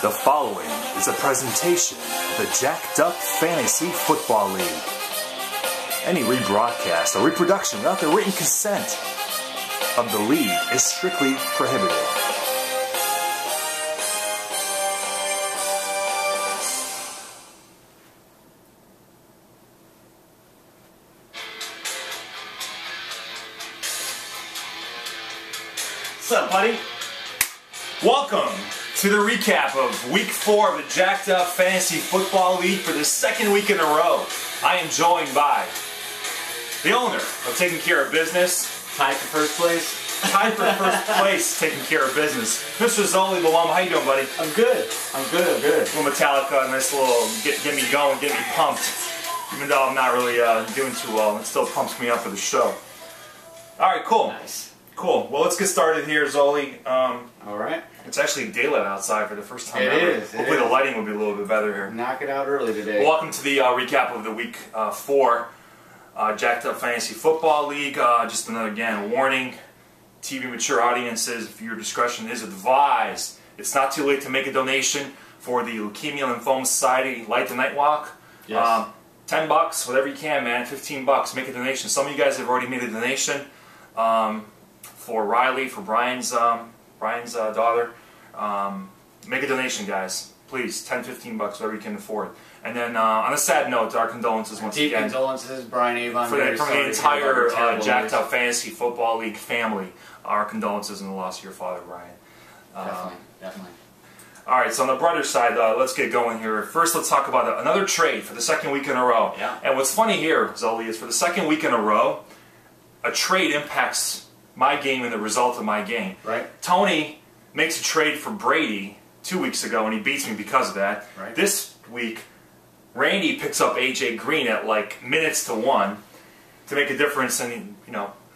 The following is a presentation of the Jacked Up Fantasy Football League. Any rebroadcast or reproduction without the written consent of the league is strictly prohibited. What's up, buddy? Welcome to the recap of Week 4 of the Jacked Up Fantasy Football League for the second week in a row. I am joined by the owner of Taking Care of Business. Tied for first place. Tied for first place, taking care of business. Mr. Zoli Balom, how you doing, buddy? I'm good. I'm good. A little Metallica, nice little get me going, get me pumped. Even though I'm not really doing too well, it still pumps me up for the show. All right, cool. Nice. Cool. Well, let's get started here, Zoli. All right. It's actually daylight outside for the first time It ever. is. Hopefully the lighting will be a little bit better here. Knock it out early today. Well, welcome to the recap of the Week 4 Jacked Up Fantasy Football League. Just another, again, warning. TV mature audiences, if your discretion is advised. It's not too late to make a donation for the Leukemia Lymphoma Society Light the Night Walk. Yes. $10, whatever you can, man. $15, make a donation. Some of you guys have already made a donation for Riley, for Brian's daughter. Make a donation, guys. Please, $10, $15, whatever you can afford. And then, on a sad note, our condolences once Deep again. condolences, Brian Avon. From the entire Jacked Up news. Fantasy Football League family, our condolences in the loss of your father, Brian. Definitely. All right, so on the brighter side, let's get going here. First, let's talk about another trade for the second week in a row. Yeah. And what's funny here, Zoli, is for the second week in a row, a trade impacts my game and the result of my game. Right. Tony makes a trade for Brady 2 weeks ago, and he beats me because of that. Right. This week, Randy picks up A.J. Green at like minutes to 1 to make a difference. And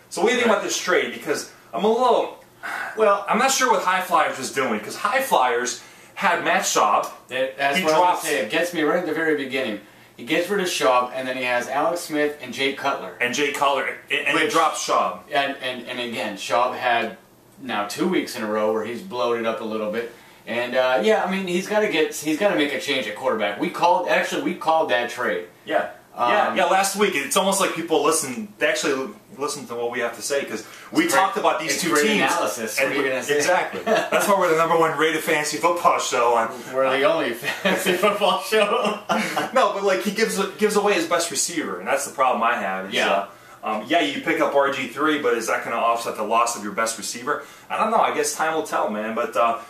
so what do you think about this trade? Because I'm I'm not sure what High Flyers was doing, because High Flyers had Matt Schaub. That's He what I was drops- going to say. It gets me right at the very beginning. He gets rid of Schaub, and then he has Alex Smith and Jay Cutler. And Jay Cutler, and he drops Schaub. And again, Schaub had now 2 weeks in a row where he's bloated up a little bit. And yeah, I mean, he's got to make a change at quarterback. We called that trade. Yeah. Yeah, last week. It's almost like people they actually listen to what we have to say, because we talked about these two great teams. Analysis. What are you gonna say? Exactly. That's why we're the #1 rated fantasy football show. We're the only fantasy football show. No, but like he gives away his best receiver, and that's the problem I have. Is, Yeah. You pick up RG3, but is that going to offset the loss of your best receiver? I don't know. I guess time will tell, man. But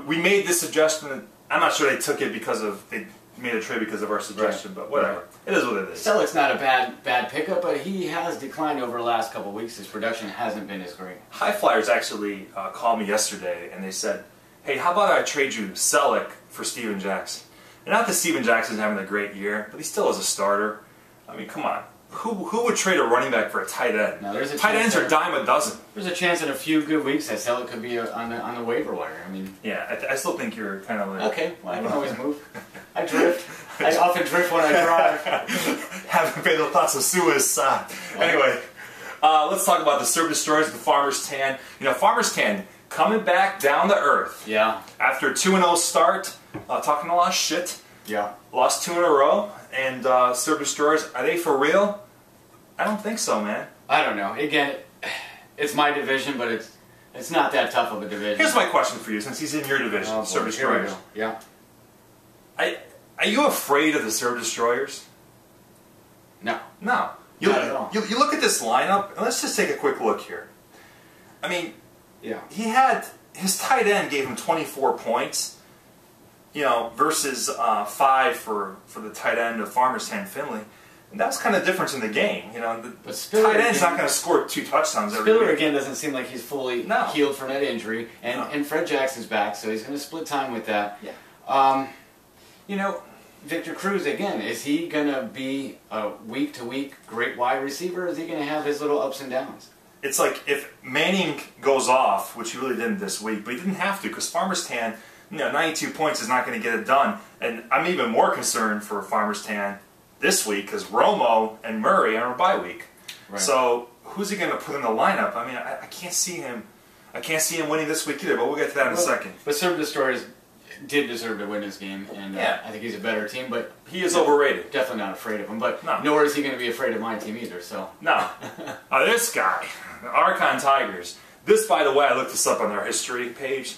we made this suggestion. I'm not sure they took it because they made a trade because of our suggestion, but whatever. Right. It is what it is. Selleck's not a bad pickup, but he has declined over the last couple of weeks. His production hasn't been as great. High Flyers actually called me yesterday, and they said, "Hey, how about I trade you Selleck for Steven Jackson?" And not that Steven Jackson's having a great year, but he still is a starter. I mean, come on. Who would trade a running back for a tight end? Now, there's a tight chance ends are dime a dozen. There's a chance in a few good weeks that Selleck could be on the waiver wire. I mean, Yeah, I still think you're kind of like... okay, well, I can always move. I drift. I often drift when I drive. Having fatal thoughts of suicide. Anyway, let's talk about the Serb Destroyers, the Farmers Tan. Farmers Tan coming back down to earth. Yeah. After a 2-0 start, talking a lot of shit. Yeah. Lost 2 in a row, and Serb Destroyers, are they for real? I don't think so, man. I don't know. Again, it's my division, but it's not that tough of a division. Here's my question for you, since he's in your division, Oh, boy. Serb Here we Destroyers. go. Yeah. Are you afraid of the Serb Destroyers? No. No. Not at all. You look at this lineup, and let's just take a quick look here. I mean, Yeah. his tight end gave him 24 points, versus 5 for the tight end of Farmers Tan Finley. And that's kind of difference in the game. But The Spiller tight end's again- not going to score 2 touchdowns every Spiller week. again doesn't seem like he's fully healed from that injury, and Fred Jackson's back, so he's going to split time with that. Yeah. Victor Cruz again, is he going to be a week-to-week great wide receiver, or is he going to have his little ups and downs? It's like if Manning goes off, which he really didn't this week, but he didn't have to, because Farmers Tan, 92 points is not going to get it done. And I'm even more concerned for Farmers Tan this week, because Romo and Murray are on a bye week. Right. So who's he going to put in the lineup? I mean, I can't see him. I can't see him winning this week either, but we'll get to that in a second. But Serb Destroyers, did deserve to win this game, and Yeah. I think he's a better team, but He is overrated. definitely not afraid of him. But No. nor is he going to be afraid of my team either. So No. This guy, Archon Tigers. This, by the way, I looked this up on their history page,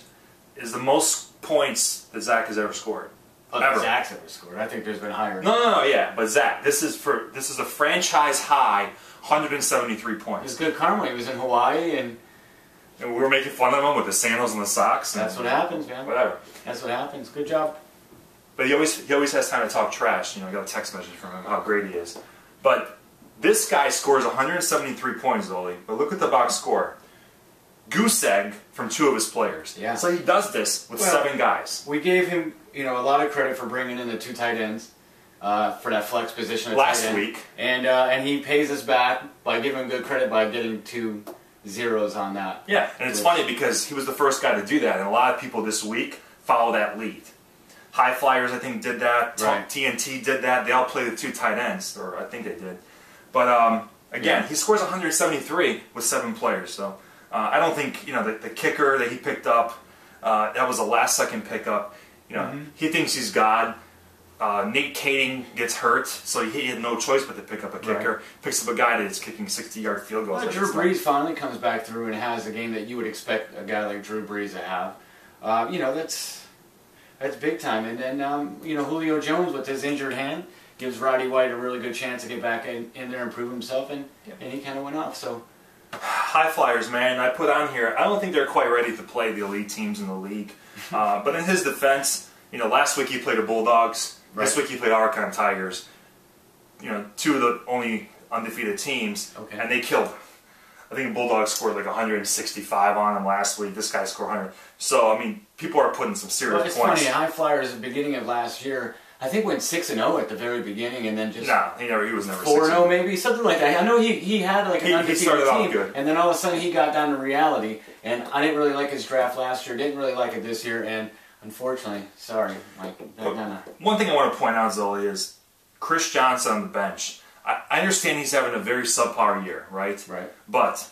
is the most points that Zach has ever scored. Ever. Zach's ever scored. I think there's been higher. No, yeah, but Zach, this is a franchise high, 173 It was points. good karma. He was in Hawaii, and And we were making fun of him with the sandals and the socks. And that's what happens, man. Whatever. That's what happens. Good job. But he always has time to talk trash. You know, I got a text message from him how great he is. But this guy scores 173 points, Zoli. But look at the box score. Goose egg from 2 of his players. Yeah. So he does this with 7 guys. We gave him, a lot of credit for bringing in the 2 tight ends for that flex position of Last tight end. week. And he pays us back by giving him good credit by getting 2 zeros on that. Yeah, and it's funny because he was the first guy to do that, and a lot of people this week follow that lead. High Flyers, I think, did that. Right. TNT did that. They all played the 2 tight ends, or I think they did. But again, he scores 173 with 7 players. So I don't think the kicker that he picked up that was a last-second pickup. He thinks he's God. Nate Kading gets hurt, so he had no choice but to pick up a kicker. Right. Picks up a guy that's kicking 60-yard field goals. Well, Drew Brees finally comes back through and has a game that you would expect a guy like Drew Brees to have. That's big time. And then, Julio Jones with his injured hand gives Roddy White a really good chance to get back in there and prove himself, and he kind of went off. So High Flyers, man, I put on here, I don't think they're quite ready to play the elite teams in the league. But in his defense, last week he played the Bulldogs. Right. This week he played Archon Tigers. 2 of the only undefeated teams, Okay. and they killed him. I think the Bulldogs scored like 165 on him last week. This guy scored 100. So, I mean, people are putting some serious it's points. funny. High Flyers at the beginning of last year, I think went 6-0 at the very beginning, and then just No, he was never 4-0 maybe, something like that. I know he had like an He undefeated started off team, good. and then all of a sudden he got down to reality. And I didn't really like his draft last year. Didn't really like it this year, and unfortunately, sorry, Mike. One thing I want to point out, Zoli, is Chris Johnson on the bench. I understand he's having a very subpar year, right? Right. But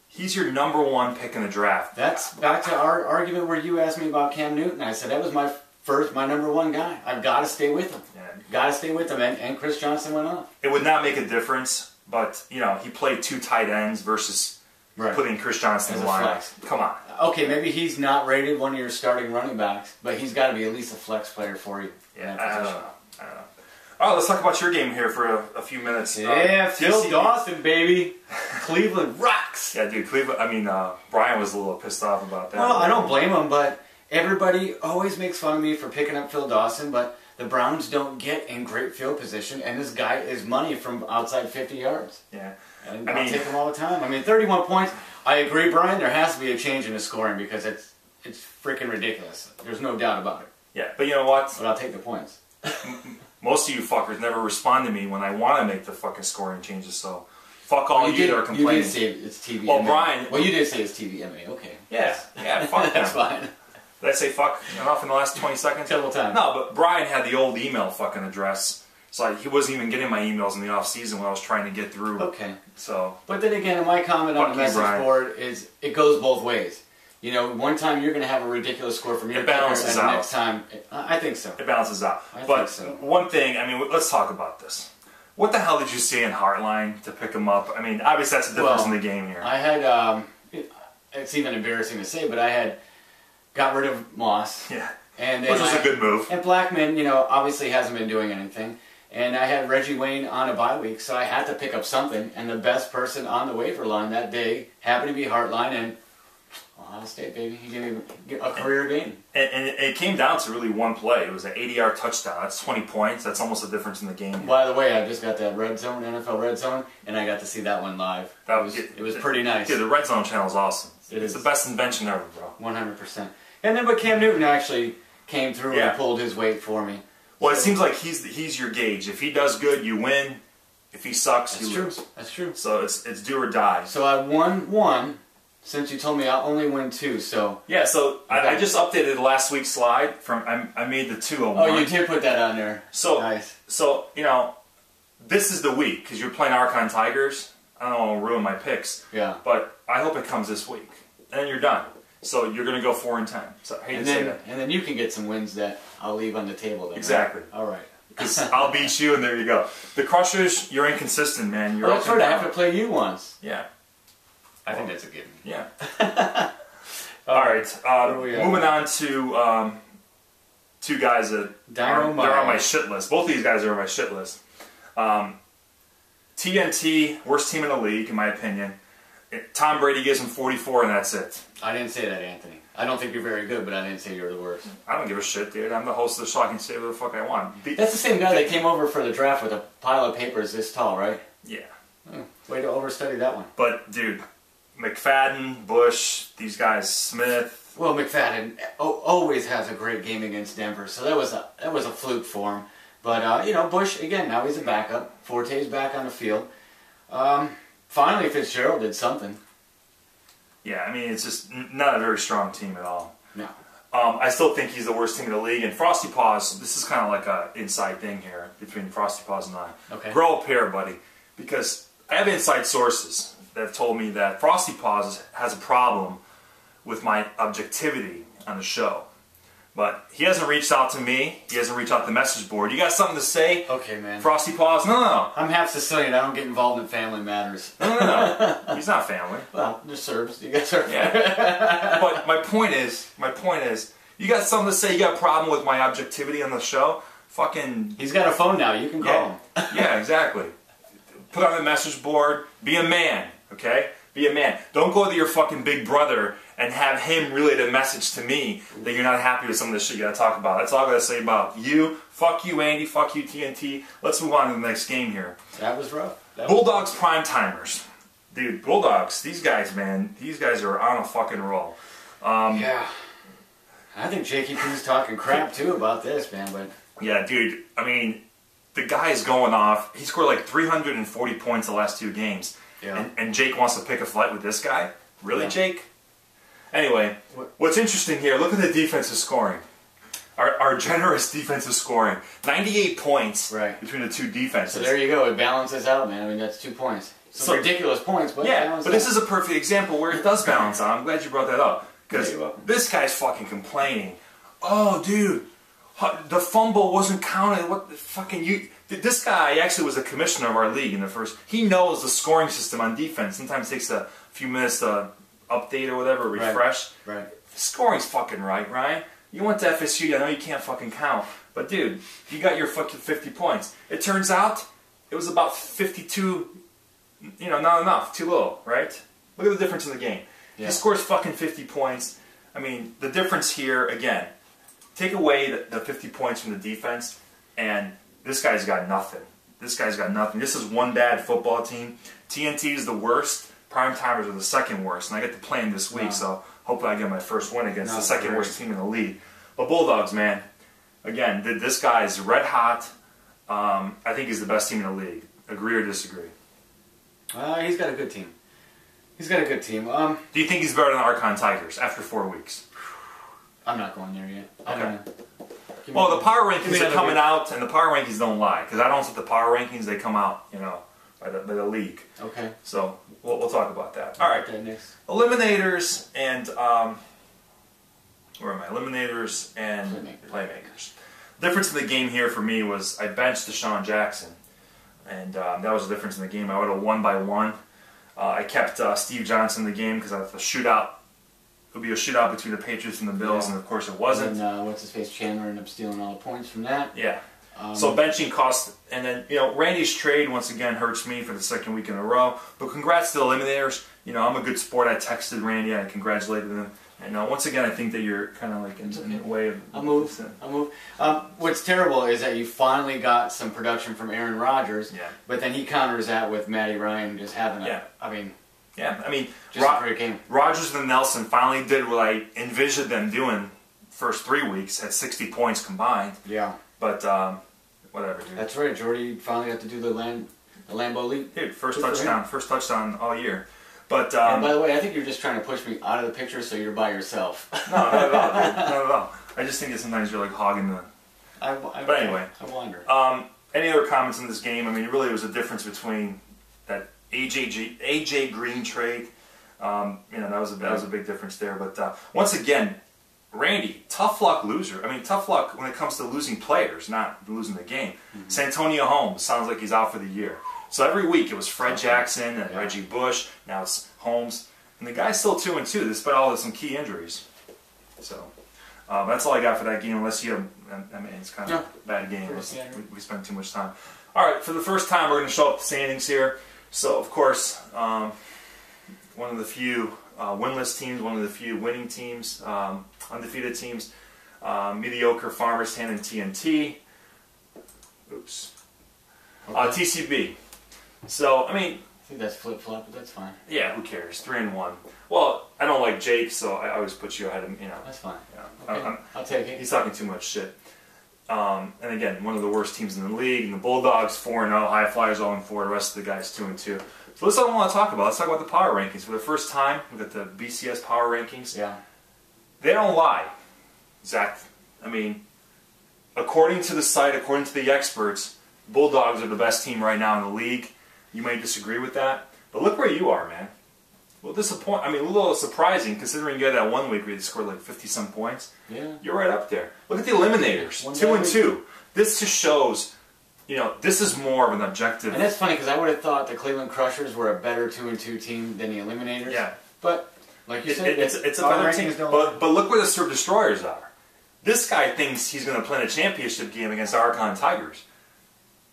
he's your number 1 pick in the draft. That's back to our argument where you asked me about Cam Newton. I said that was my number 1 guy. I've got to stay with him. Yeah. Got to stay with him, and Chris Johnson went off. It would not make a difference, but he played 2 tight ends versus putting Chris Johnson As in a the lineup. flex. Come on. Okay, maybe he's not rated one of your starting running backs, but he's got to be at least a flex player for you. Yeah, I don't know. All right, let's talk about your game here for a few minutes. Yeah, Phil TCU. Dawson, baby. Cleveland rocks. Yeah, dude, Cleveland. I mean, Brian was a little pissed off about that. Well, I don't blame him, but everybody always makes fun of me for picking up Phil Dawson, but the Browns don't get in great field position, and this guy is money from outside 50 yards. Yeah. And I take him all the time. I mean, 31 points. I agree, Brian. There has to be a change in the scoring because it's freaking ridiculous. There's no doubt about it. Yeah, but you know what? But I'll take the points. Most of you fuckers never respond to me when I want to make the fucking scoring changes, so fuck all you that are complaining. You did say it's TVMA. Well, Brian... Well, you did say it's TVMA. Okay. Yeah, fuck That's them. fine. Did I say fuck enough in the last 20 seconds? Several times. No, but Brian had the old email fucking address, so he wasn't even getting my emails in the off season when I was trying to get through. Okay. So... But then again, my comment on Fuck the you, message Brian. board is it goes both ways. One time you're going to have a ridiculous score from your It balances kicker, and the out. next time, I think so. It balances out. I But think so. one thing, I mean, let's talk about this. What the hell did you see in Heartline to pick him up? I mean, obviously that's the difference in the game here. I had, it's even embarrassing to say, but I had got rid of Moss. Yeah. And then Which was a good move. And Blackman, obviously hasn't been doing anything. And I had Reggie Wayne on a bye week, so I had to pick up something. And the best person on the waiver line that day happened to be Heartline, and Ohio State, baby. He gave me a career game. And it came down to really one play. It was an 80-yard touchdown. That's 20 points. That's almost the difference in the game. By the way, I just got that Red Zone, NFL Red Zone, and I got to see that one live. It was pretty nice. Yeah, the Red Zone channel is awesome. It It's is. the best invention ever, bro. 100%. And then, but Cam Newton actually came through Yeah. and pulled his weight for me. Well, it seems like he's your gauge. If he does good, you win. If he sucks, That's you true. lose. That's true. So it's do or die. So I won one. Since you told me I'll only win two, so... Yeah, so I just updated last week's slide. I made the 201. Oh, you did put that on there. So, nice. So, this is the week, because you're playing Archon Tigers. I don't want to ruin my picks. Yeah. But I hope it comes this week. And then you're done. So you're going to go 4-10. So I hate to say that. And then you can get some wins that I'll leave on the table. Then, Exactly. Right? All right. Because I'll beat you, and there you go. The Crushers, you're inconsistent, man. You're that's right. I have to play you once. Yeah. I think that's a given. Yeah. All right. Moving on to two guys that they're on my shit list. Both of these guys are on my shit list. TNT, worst team in the league, in my opinion. Tom Brady gives him 44, and that's it. I didn't say that, Anthony. I don't think you're very good, but I didn't say you're the worst. I don't give a shit, dude. I'm the host of the show. I can say whatever the fuck I want. That's the same guy that came over for the draft with a pile of papers this tall, right? Yeah. Way to overstudy that one. But, dude, McFadden, Bush, these guys, Smith. Well, McFadden always has a great game against Denver, so that was a fluke for him. But, Bush, again, now he's a backup. Forte's back on the field. Finally, Fitzgerald did something. Yeah, I mean, it's just not a very strong team at all. No. I still think he's the worst team in the league. And Frosty Paws, this is kind of like an inside thing here between Frosty Paws and I. Okay. Grow up here, buddy. Because I have inside sources that have told me that Frosty Paws has a problem with my objectivity on the show. But he hasn't reached out to me. He hasn't reached out to the message board. You got something to say? Okay, man. Frosty Paws? No. I'm half Sicilian. I don't get involved in family matters. No. He's not family. Well, they're Serbs. You guys are. Yeah. But my point is, you got something to say? You got a problem with my objectivity on the show? Fucking. He's got a phone now. You can call him. Yeah, exactly. Put on the message board. Be a man, okay? Be a man. Don't go to your fucking big brother and have him relay the message to me that you're not happy with some of the shit you gotta talk about. That's all I gotta say about you. Fuck you, Andy. Fuck you, TNT. Let's move on to the next game here. That was rough. Bulldogs prime timers. Dude, Bulldogs, these guys, man, these guys are on a fucking roll. Yeah. I think Jakey Poo's talking crap too about this, man, but... Yeah, dude, I mean, the guy's going off. He scored like 340 points the last 2 games. Yeah. And Jake wants to pick a fight with this guy? Really, Yeah. Jake? Anyway, what's interesting here, look at the defensive scoring. Our generous defensive scoring. 98 points between the two defenses. So there you go. It balances out, man. I mean, that's 2 points. Some ridiculous points, but yeah, but this is a perfect example where it does balance out. I'm glad you brought that up. Because this guy's fucking complaining. Oh, dude, the fumble wasn't counted. What the fucking you... This guy actually was a commissioner of our league in the first... He knows the scoring system on defense. Sometimes it takes a few minutes to update or whatever, refresh. Right. The scoring's fucking right, Ryan. You went to FSU, I know you can't fucking count. But dude, you got your fucking 50 points. It turns out, it was about 52, not enough, too little, right? Look at the difference in the game. Yeah. He scores fucking 50 points. I mean, the difference here, again, take away the 50 points from the defense, and this guy's got nothing. This guy's got nothing. This is one bad football team. TNT is the worst. Prime Timers are the second worst, and I get to play them this week, so hopefully I get my first win against the second worst team in the league. But Bulldogs, man, again, this guy's red hot. I think he's the best team in the league. Agree or disagree? He's got a good team. He's got a good team. Do you think he's better than Archon Tigers after 4 weeks? I'm not going there yet. Okay. Well, the power rankings are coming out, and the power rankings don't lie. Because I don't set the power rankings; they come out, by the league. Okay. So we'll talk about that. All right. Okay, next. Eliminators and where am I? Eliminators and playmakers. Difference in the game here for me was I benched Deshaun Jackson, and that was the difference in the game. I would have won by 1. I kept Steve Johnson in the game because I thought the shootout. It would be a shootout between the Patriots and the Bills, and of course it wasn't. And what's his face? Chandler ended up stealing all the points from that. Yeah. So benching cost, and then Randy's trade once again hurts me for the second week in a row. But congrats to the Eliminators. I'm a good sport. I texted Randy. I congratulated him. And once again, I think that you're kind of like in the way of. I'll move. What's terrible is that you finally got some production from Aaron Rodgers. Yeah. But then he counters that with Matty Ryan just having a. Yeah. I mean. Yeah. I mean. Just a great game. Rodgers and Nelson finally did what I envisioned them doing. First 3 weeks had 60 points combined. Yeah. But whatever, dude. That's right. Jordy finally got to do the Lambeau Leap. Dude, first touchdown all year. But and by the way, I think you're just trying to push me out of the picture so you're by yourself. No, not at all, dude. Not at all. I just think that sometimes you're like hogging the. But anyway, I wonder. Any other comments on this game? I mean, really, it was a difference between that AJ Green trade. That was a big difference there. But once again, Randy, tough luck loser. I mean, tough luck when it comes to losing players, not losing the game. Mm-hmm. Santonio Holmes sounds like he's out for the year. So every week it was Fred Jackson and Reggie Bush. Now it's Holmes, and the guy's still 2-2 despite all of some key injuries. So that's all I got for that game. Unless you have, I mean, it's kind of a bad game. We spent too much time. All right, for the first time, we're going to show up the standings here. So of course, one of the few winless teams, one of the few winning teams, undefeated teams, mediocre Farmers, and TNT. Oops. Okay. TCB. So, I mean... I think that's flip-flop, but that's fine. Yeah, who cares? 3-1. Well, I don't like Jake, so I always put you ahead of him, That's fine. Okay. I'll take it. He's talking too much shit. And again, one of the worst teams in the league. And the Bulldogs 4-0, High Flyers 0-4, the rest of the guys 2-2. So that's what I want to talk about. Let's talk about the power rankings. For the first time, we got the BCS power rankings. Yeah. They don't lie, Zach. I mean, according to the site, according to the experts, Bulldogs are the best team right now in the league. You may disagree with that, but look where you are, man. A little surprising considering you had that 1 week where you scored like 50-some points. Yeah. You're right up there. Look at the eliminators, 2-2. This just shows, this is more of an objective. And that's funny because I would have thought the Cleveland Crushers were a better 2-2 team than the eliminators. Yeah. But like you said, it's a better team. But look where the Serb Destroyers are. This guy thinks he's going to play in a championship game against the Archon Tigers.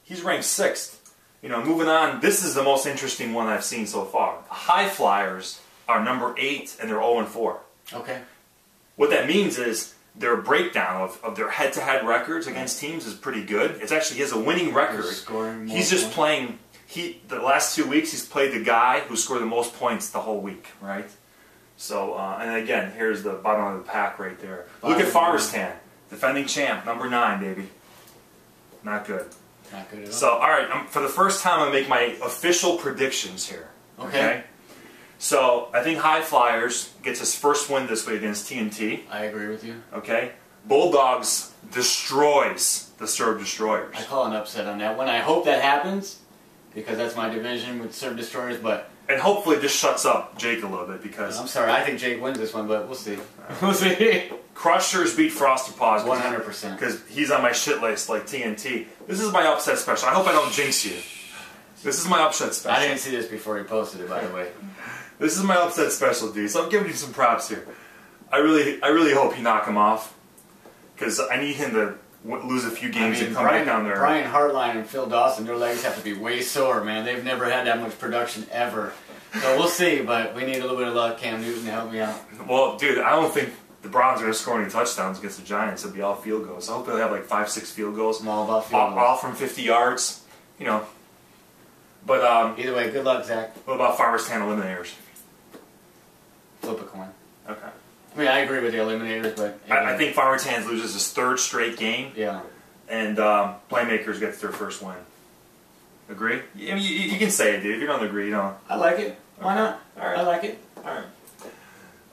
He's ranked 6th. Moving on, this is the most interesting one I've seen so far. The High Flyers are number 8, and they're 0-4. Okay. What that means is their breakdown of their head-to-head records against teams is pretty good. It's actually, he has a winning record. He's just playing, the last 2 weeks, he's played the guy who scored the most points the whole week, right? So, and again, here's the bottom of the pack right there. Look at Farmerstan, defending champ, number 9, baby. Not good. Not good at all. So, all right, for the first time, I'm going to make my official predictions here. Okay? So, I think High Flyers gets his first win this week against TNT. I agree with you. Okay? Bulldogs destroys the Serb Destroyers. I call an upset on that one. I hope that happens, because that's my division with Serb Destroyers, but... And hopefully this shuts up Jake a little bit, because... I'm sorry, I think Jake wins this one, but we'll see. We'll see. Crushers beat Frosty Paws 100%. Because he's on my shit list like TNT. This is my upset special. I hope I don't jinx you. This is my upset special. I didn't see this before he posted it, by the way. This is my upset special, dude. So I'm giving you some props here. I really hope you knock him off, because I need him to lose a few games and come back down there. Brian Hartline and Phil Dawson, their legs have to be way sore, man. They've never had that much production ever. So we'll see, but we need a little bit of luck. Cam Newton to help me out. Well, dude, I don't think the Browns are going to score any touchdowns against the Giants. It'll be all field goals. I hope they'll have like 5-6 field goals. I'm all about field goals. All from 50 yards, But either way, good luck, Zach. What about Farmerstan Eliminators? Flip a coin. Okay. I mean, I agree with the Eliminators, but... I think Farmerstan loses his 3rd straight game. Yeah. And Playmakers gets their first win. Agree? I mean, you can say it, dude. If you don't agree, you don't. I like it. Why not? All right. I like it. All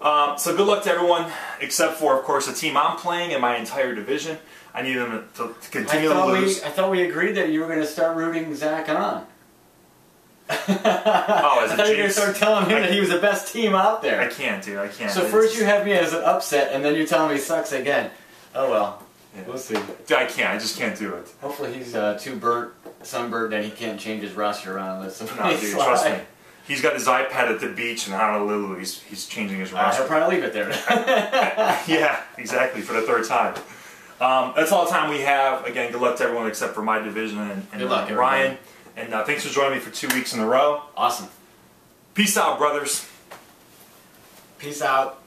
right. So good luck to everyone, except for, of course, the team I'm playing in my entire division. I need them to continue to lose. I thought we agreed that you were going to start rooting Zach on. Oh, as a I thought you were going to start telling him that he was the best team out there. I can't, dude. I can't. So first you have me as an upset, and then you're telling me he sucks again. Oh well. Yeah. We'll see. Dude, I can't. I just can't do it. Hopefully he's too sunburnt that he can't change his roster around. No, dude, trust me. He's got his iPad at the beach in Honolulu. He's changing his roster. He'll probably leave it there. Yeah, exactly, for the 3rd time. That's all the time we have. Again, good luck to everyone except for my division and good luck, Ryan. And thanks for joining me for 2 weeks in a row. Awesome. Peace out, brothers. Peace out.